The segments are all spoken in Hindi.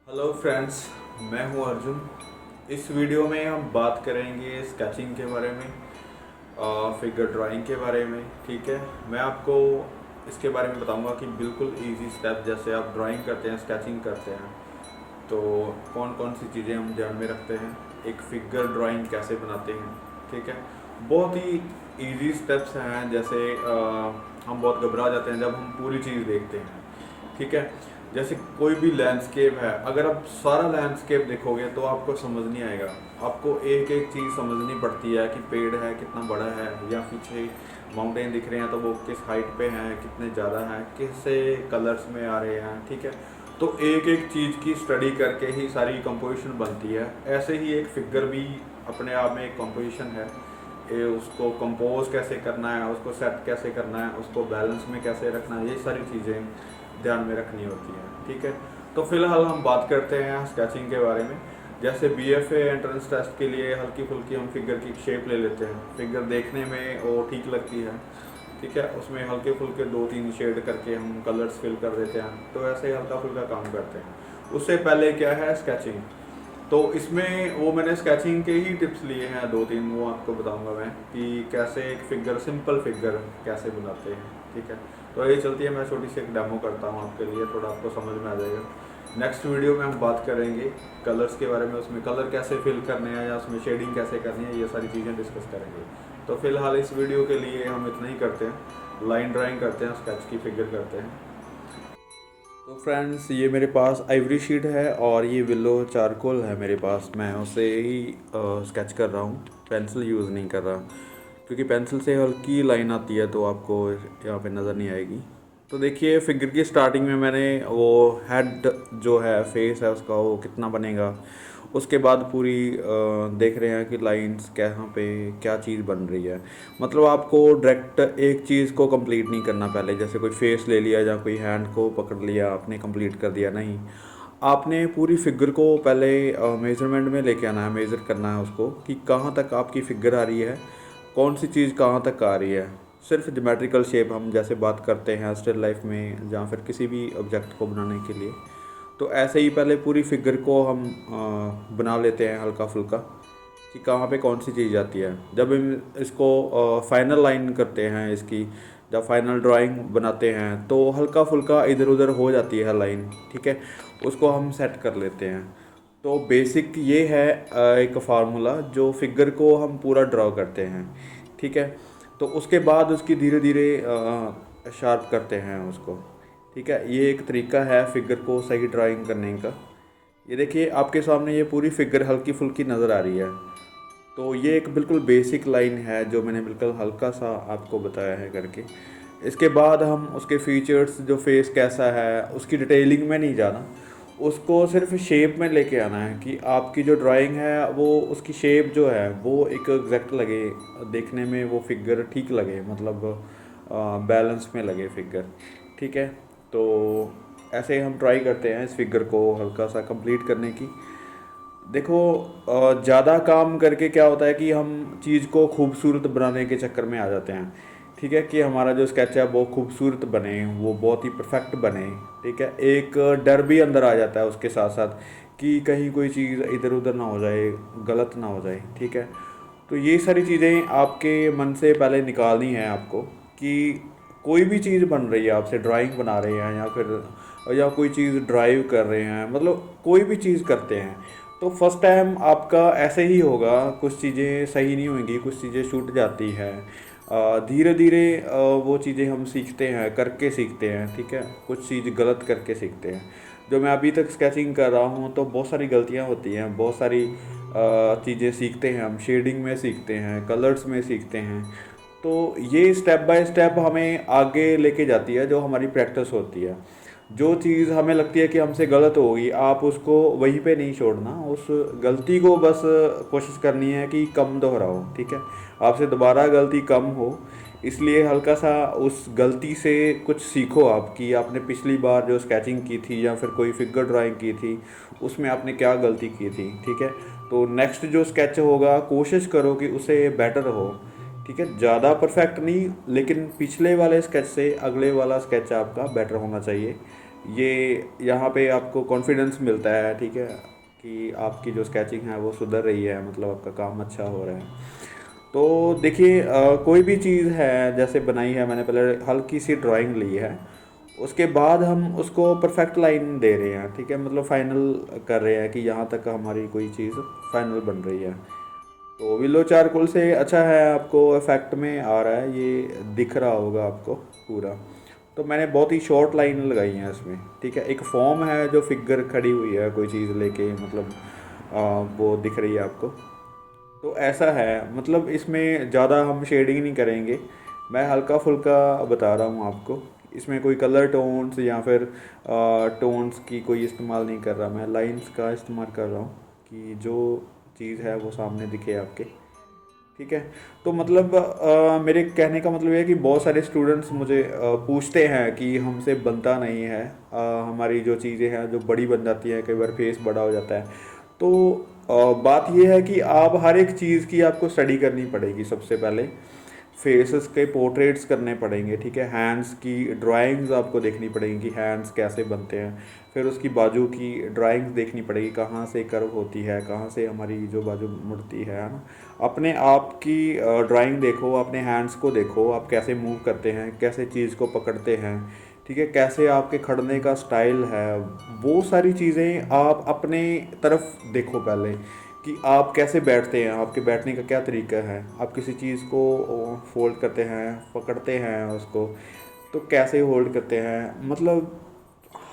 हेलो फ्रेंड्स, मैं हूं अर्जुन। इस वीडियो में हम बात करेंगे स्केचिंग के बारे में, फिगर ड्राइंग के बारे में। ठीक है, मैं आपको इसके बारे में बताऊंगा कि बिल्कुल इजी स्टेप, जैसे आप ड्राइंग करते हैं, स्केचिंग करते हैं, तो कौन कौन सी चीज़ें हम ध्यान में रखते हैं, एक फिगर ड्राइंग कैसे बनाते हैं। ठीक है, बहुत ही इजी स्टेप्स हैं। जैसे हम बहुत घबरा जाते हैं जब हम पूरी चीज़ देखते हैं। ठीक है, जैसे कोई भी लैंडस्केप है, अगर आप सारा लैंडस्केप देखोगे तो आपको समझ नहीं आएगा। आपको एक एक चीज़ समझनी पड़ती है कि पेड़ है कितना बड़ा है, या पीछे माउंटेन दिख रहे हैं तो वो किस हाइट पे हैं, कितने ज़्यादा हैं, किससे कलर्स में आ रहे हैं। ठीक है, तो एक एक चीज़ की स्टडी करके ही सारी कंपोजिशन बनती है। ऐसे ही एक फिगर भी अपने आप में एक कंपोजिशन है। उसको कंपोज कैसे करना है, उसको सेट कैसे करना है, उसको बैलेंस में कैसे रखना है, ये सारी चीज़ें ध्यान में रखनी होती है। ठीक है, तो फिलहाल हम बात करते हैं स्केचिंग के बारे में। जैसे बीएफए एंट्रेंस टेस्ट के लिए हल्की फुल्की हम फिगर की शेप ले लेते हैं। फिगर देखने में वो ठीक लगती है। ठीक है, उसमें हल्के फुल्के 2-3 शेड करके हम कलर्स फिल कर देते हैं, तो ऐसे ही हल्का फुल्का काम करते हैं। उससे पहले क्या है, स्केचिंग। तो इसमें वो मैंने स्केचिंग के ही टिप्स लिए हैं 2-3, वो आपको बताऊंगा मैं कि कैसे एक फिगर, सिंपल फिगर कैसे बनाते हैं। ठीक है, तो ये चलती है, मैं छोटी सी एक डेमो करता हूँ आपके लिए, थोड़ा आपको समझ में आ जाएगा। नेक्स्ट वीडियो में हम बात करेंगे कलर्स के बारे में, उसमें कलर कैसे फिल करने हैं या उसमें शेडिंग कैसे करनी है, ये सारी चीज़ें डिस्कस करेंगे। तो फिलहाल इस वीडियो के लिए हम इतना ही करते हैं, लाइन ड्राइंग करते हैं, स्केच की फिगर करते हैं। तो फ्रेंड्स, ये मेरे पास आइवरी शीट है और ये विलो चारकोल है मेरे पास। मैं उसे ही स्केच कर रहा हूँ, पेंसिल यूज़ नहीं कर रहा, क्योंकि पेंसिल से हल्की लाइन आती है तो आपको यहाँ पे नज़र नहीं आएगी। तो देखिए, फिगर की स्टार्टिंग में मैंने वो हेड जो है, फेस है उसका, वो कितना बनेगा। उसके बाद पूरी देख रहे हैं कि लाइंस कहाँ पे क्या चीज़ बन रही है। मतलब आपको डायरेक्ट एक चीज़ को कंप्लीट नहीं करना पहले, जैसे कोई फेस ले लिया या कोई हैंड को पकड़ लिया आपने कंप्लीट कर दिया, नहीं। आपने पूरी फिगर को पहले मेजरमेंट में लेके आना है, मेज़र करना है उसको कि कहाँ तक आपकी फिगर आ रही है, कौन सी चीज़ कहाँ तक आ रही है। सिर्फ ज्योमेट्रिकल शेप हम जैसे बात करते हैं स्टिल लाइफ में, या फिर किसी भी ऑब्जेक्ट को बनाने के लिए, तो ऐसे ही पहले पूरी फिगर को हम बना लेते हैं हल्का फुल्का कि कहाँ पे कौन सी चीज़ आती है। जब हम इसको फाइनल लाइन करते हैं इसकी, जब फाइनल ड्राइंग बनाते हैं तो हल्का फुल्का इधर उधर हो जाती है लाइन। ठीक है, उसको हम सेट कर लेते हैं। तो बेसिक ये है एक फार्मूला जो फिगर को हम पूरा ड्रॉ करते हैं। ठीक है, तो उसके बाद उसकी धीरे धीरे शार्प करते हैं उसको। ठीक है, ये एक तरीका है फिगर को सही ड्राइंग करने का। ये देखिए, आपके सामने ये पूरी फिगर हल्की फुल्की नज़र आ रही है। तो ये एक बिल्कुल बेसिक लाइन है जो मैंने बिल्कुल हल्का सा आपको बताया है करके। इसके बाद हम उसके फीचर्स, जो फेस कैसा है, उसकी डिटेलिंग में नहीं जाना, उसको सिर्फ शेप में लेके आना है कि आपकी जो ड्राइंग है वो, उसकी शेप जो है वो एक एग्जैक्ट लगे, देखने में वो फिगर ठीक लगे, मतलब बैलेंस में लगे फिगर। ठीक है, तो ऐसे ही हम ट्राई करते हैं इस फिगर को हल्का सा कंप्लीट करने की। देखो, ज़्यादा काम करके क्या होता है कि हम चीज़ को खूबसूरत बनाने के चक्कर में आ जाते हैं। ठीक है, कि हमारा जो स्केच है वो खूबसूरत बने, वो बहुत ही परफेक्ट बने। ठीक है, एक डर भी अंदर आ जाता है उसके साथ साथ कि कहीं कोई चीज़ इधर उधर ना हो जाए, गलत ना हो जाए। ठीक है, तो ये सारी चीज़ें आपके मन से पहले निकालनी है आपको कि कोई भी चीज़ बन रही है, आपसे ड्राइंग बना रहे हैं या फिर या कोई चीज़ ड्राइव कर रहे हैं, मतलब कोई भी चीज़ करते हैं, तो फर्स्ट टाइम आपका ऐसे ही होगा, कुछ चीज़ें सही नहीं होंगी, कुछ चीज़ें छूट जाती है। धीरे धीरे वो चीज़ें हम सीखते हैं, करके सीखते हैं। ठीक है, कुछ चीज़ गलत करके सीखते हैं। जो मैं अभी तक स्केचिंग कर रहा हूँ तो बहुत सारी गलतियाँ होती हैं, बहुत सारी चीज़ें सीखते हैं हम, शेडिंग में सीखते हैं, कलर्स में सीखते हैं। तो ये स्टेप बाय स्टेप हमें आगे लेके जाती है, जो हमारी प्रैक्टिस होती है। जो चीज़ हमें लगती है कि हमसे गलत होगी, आप उसको वहीं पे नहीं छोड़ना, उस गलती को बस कोशिश करनी है कि कम दोहराओ। ठीक है, आपसे दोबारा गलती कम हो, इसलिए हल्का सा उस गलती से कुछ सीखो आप कि आपने पिछली बार जो स्केचिंग की थी या फिर कोई फिगर ड्राइंग की थी, उसमें आपने क्या गलती की थी। ठीक है, तो नेक्स्ट जो स्केच होगा कोशिश करो कि उसे बेटर हो। ठीक है, ज़्यादा परफेक्ट नहीं, लेकिन पिछले वाले स्केच से अगले वाला स्केच आपका बेटर होना चाहिए। ये यहाँ पे आपको कॉन्फिडेंस मिलता है, ठीक है, कि आपकी जो स्केचिंग है वो सुधर रही है, मतलब आपका काम अच्छा हो रहा है। तो देखिए कोई भी चीज़ है जैसे बनाई है, मैंने पहले हल्की सी ड्राइंग ली है, उसके बाद हम उसको परफेक्ट लाइन दे रहे हैं, ठीक है, मतलब फाइनल कर रहे हैं कि यहाँ तक हमारी कोई चीज़ फाइनल बन रही है। तो विलो चारकोल से अच्छा है, आपको इफेक्ट में आ रहा है, ये दिख रहा होगा आपको पूरा। तो मैंने बहुत ही शॉर्ट लाइन लगाई है इसमें, ठीक है। एक फॉर्म है जो फिगर खड़ी हुई है कोई चीज़ लेके, मतलब वो दिख रही है आपको। तो ऐसा है, मतलब इसमें ज़्यादा हम शेडिंग नहीं करेंगे, मैं हल्का फुल्का बता रहा हूँ आपको। इसमें कोई कलर टोन्स या फिर टोन्स की कोई इस्तेमाल नहीं कर रहा, मैं लाइंस का इस्तेमाल कर रहा हूँ कि जो चीज़ है वो सामने दिखे आपके, ठीक है। तो मतलब मेरे कहने का मतलब ये है कि बहुत सारे स्टूडेंट्स मुझे पूछते हैं कि हमसे बनता नहीं है, हमारी जो चीज़ें हैं जो बड़ी बन जाती हैं, कई बार फेस बड़ा हो जाता है। तो बात ये है कि आप हर एक चीज़ की आपको स्टडी करनी पड़ेगी। सबसे पहले फेसेस के पोर्ट्रेट्स करने पड़ेंगे, ठीक है। हैंड्स की ड्राइंग्स आपको देखनी पड़ेगी कि हैंड्स कैसे बनते हैं। फिर उसकी बाजू की ड्राइंग्स देखनी पड़ेगी, कहाँ से कर्व होती है, कहाँ से हमारी जो बाजू मुड़ती है ना। अपने आप की ड्राइंग देखो, अपने हैंड्स को देखो, आप कैसे मूव करते हैं, कैसे चीज़ को पकड़ते हैं, ठीक है, कैसे आपके खड़ने का स्टाइल है। वो सारी चीज़ें आप अपने तरफ देखो पहले, कि आप कैसे बैठते हैं, आपके बैठने का क्या तरीका है, आप किसी चीज़ को फोल्ड करते हैं, पकड़ते हैं उसको, तो कैसे होल्ड करते हैं। मतलब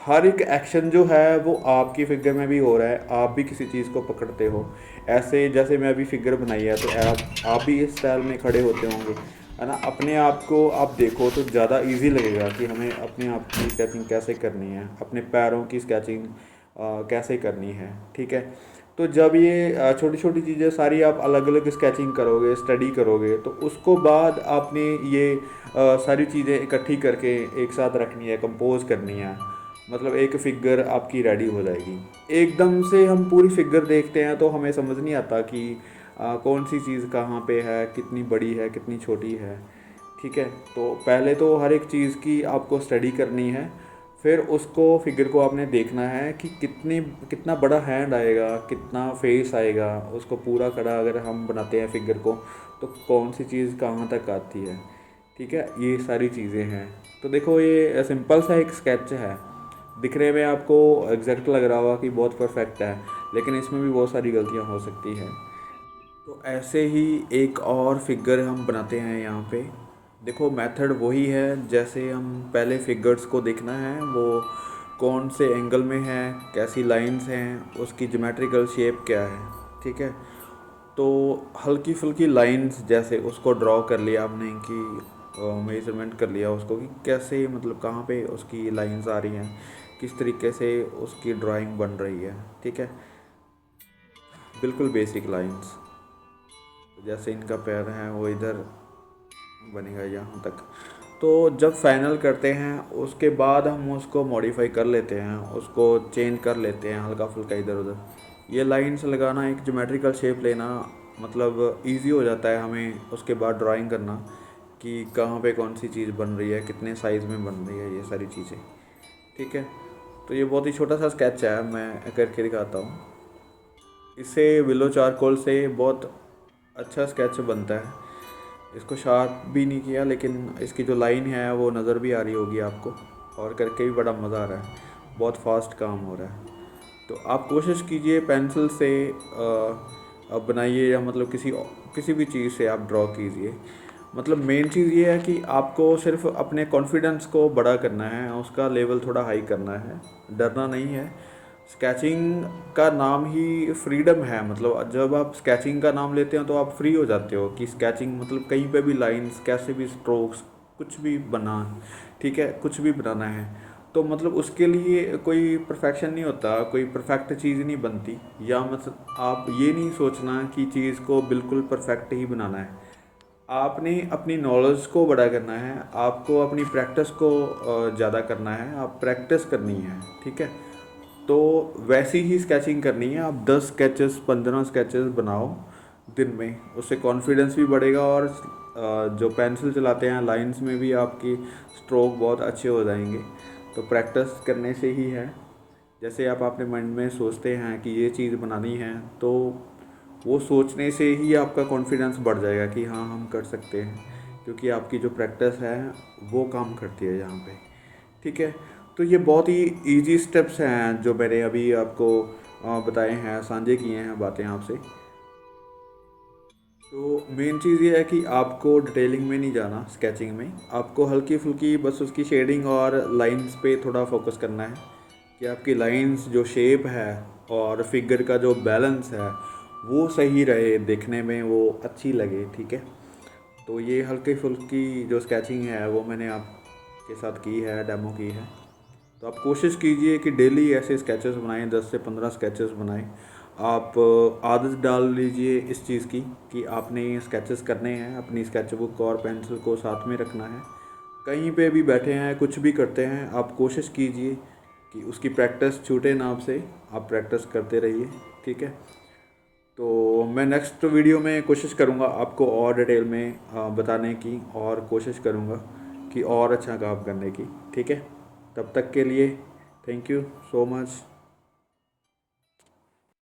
हर एक एक्शन जो है वो आपकी फिगर में भी हो रहा है, आप भी किसी चीज़ को पकड़ते हो। ऐसे जैसे मैं अभी फिगर बनाई है, तो आप भी इस स्टाइल में खड़े होते होंगे, है ना। अपने आप को आप देखो तो ज़्यादा इजी लगेगा कि हमें अपने आप की स्केचिंग कैसे करनी है, अपने पैरों की स्केचिंग कैसे करनी है, ठीक है। तो जब ये छोटी छोटी चीज़ें सारी आप अलग अलग स्केचिंग करोगे, स्टडी करोगे, तो उसको बाद आपने ये सारी चीज़ें इकट्ठी करके एक साथ रखनी है, कंपोज करनी है, मतलब एक फिगर आपकी रेडी हो जाएगी। एकदम से हम पूरी फिगर देखते हैं तो हमें समझ नहीं आता कि कौन सी चीज़ कहाँ पे है, कितनी बड़ी है, कितनी छोटी है, ठीक है। तो पहले तो हर एक चीज़ की आपको स्टडी करनी है, फिर उसको फिगर को आपने देखना है कि कितना बड़ा हैंड आएगा, कितना फेस आएगा, उसको पूरा खड़ा अगर हम बनाते हैं फिगर को, तो कौन सी चीज़ कहाँ तक आती है, ठीक है। ये सारी चीज़ें हैं। तो देखो ये सिंपल सा एक स्केच है, दिखने में आपको एग्जैक्ट लग रहा होगा कि बहुत परफेक्ट है, लेकिन इसमें भी बहुत सारी गलतियाँ हो सकती है। तो ऐसे ही एक और फिगर हम बनाते हैं यहाँ पे। देखो मेथड वही है, जैसे हम पहले फिगर्स को देखना है वो कौन से एंगल में है, कैसी लाइंस हैं, उसकी ज्योमेट्रिकल शेप क्या है, ठीक है। तो हल्की फुल्की लाइंस जैसे उसको ड्रॉ कर लिया आपने कि मेजरमेंट कर लिया उसको कि कैसे, मतलब कहाँ पे उसकी लाइंस आ रही हैं, किस तरीके से उसकी ड्राइंग बन रही है, ठीक है। बिल्कुल बेसिक लाइंस, जैसे इनका पैर है वो इधर बनेगा यहाँ तक। तो जब फाइनल करते हैं उसके बाद हम उसको मॉडिफाई कर लेते हैं, उसको चेंज कर लेते हैं हल्का फुल्का इधर उधर। ये लाइंस लगाना, एक ज्योमेट्रिकल शेप लेना, मतलब इजी हो जाता है हमें उसके बाद ड्राइंग करना कि कहाँ पे कौन सी चीज़ बन रही है, कितने साइज़ में बन रही है, ये सारी चीज़ें, ठीक है। तो ये बहुत ही छोटा सा स्केच है, मैं करके दिखाता हूँ। इससे विलो चारकोल से बहुत अच्छा स्केच बनता है। इसको शार्प भी नहीं किया, लेकिन इसकी जो लाइन है वो नज़र भी आ रही होगी आपको, और करके भी बड़ा मज़ा आ रहा है, बहुत फास्ट काम हो रहा है। तो आप कोशिश कीजिए पेंसिल से आप बनाइए, या मतलब किसी भी चीज़ से आप ड्रॉ कीजिए। मतलब मेन चीज़ ये है कि आपको सिर्फ अपने कॉन्फिडेंस को बड़ा करना है, उसका लेवल थोड़ा हाई करना है, डरना नहीं है। स्केचिंग का नाम ही फ्रीडम है, मतलब जब आप स्केचिंग का नाम लेते हो तो आप फ्री हो जाते हो कि स्केचिंग मतलब कहीं पे भी लाइंस, कैसे भी स्ट्रोक्स, कुछ भी बना, ठीक है, कुछ भी बनाना है। तो मतलब उसके लिए कोई परफेक्शन नहीं होता, कोई परफेक्ट चीज़ नहीं बनती, या मतलब आप ये नहीं सोचना कि चीज़ को बिल्कुल परफेक्ट ही बनाना है। आपने अपनी नॉलेज को बड़ा करना है, आपको अपनी प्रैक्टिस को ज़्यादा करना है, आप प्रैक्टिस करनी है, ठीक है। तो वैसी ही स्केचिंग करनी है, आप 10 स्केचेस 15 स्केचेस बनाओ दिन में, उससे कॉन्फिडेंस भी बढ़ेगा, और जो पेंसिल चलाते हैं लाइंस में भी आपकी स्ट्रोक बहुत अच्छे हो जाएंगे। तो प्रैक्टिस करने से ही है। जैसे आप अपने माइंड में सोचते हैं कि ये चीज़ बनानी है, तो वो सोचने से ही आपका कॉन्फिडेंस बढ़ जाएगा कि हाँ हम कर सकते हैं, क्योंकि आपकी जो प्रैक्टिस है वो काम करती है यहाँ पे। ठीक है, तो ये बहुत ही इजी स्टेप्स हैं जो मैंने अभी आपको बताए हैं, साझे किए हैं बातें आपसे। तो मेन चीज़ ये है कि आपको डिटेलिंग में नहीं जाना, स्केचिंग में आपको हल्की फुल्की बस उसकी शेडिंग और लाइंस पे थोड़ा फोकस करना है कि आपकी लाइंस जो शेप है और फिगर का जो बैलेंस है वो सही रहे, देखने में वो अच्छी लगे। ठीक है, तो ये हल्की फुल्की जो स्केचिंग है वो मैंने आपके साथ की है, डेमो की है। तो आप कोशिश कीजिए कि डेली ऐसे स्केचेस बनाएं, 10 से 15 स्केचेस बनाएं। आप आदत डाल लीजिए इस चीज़ की कि आपने स्केचेस करने हैं, अपनी स्केच बुक और पेंसिल को साथ में रखना है। कहीं पे भी बैठे हैं, कुछ भी करते हैं, आप कोशिश कीजिए कि उसकी प्रैक्टिस छूटे ना आपसे, आप प्रैक्टिस करते रहिए। ठीक है, तो मैं नेक्स्ट वीडियो में कोशिश करूँगा आपको और डिटेल में बताने की, और कोशिश करूँगा कि और अच्छा काम करने की। ठीक है, तब तक के लिए थैंक यू सो मच।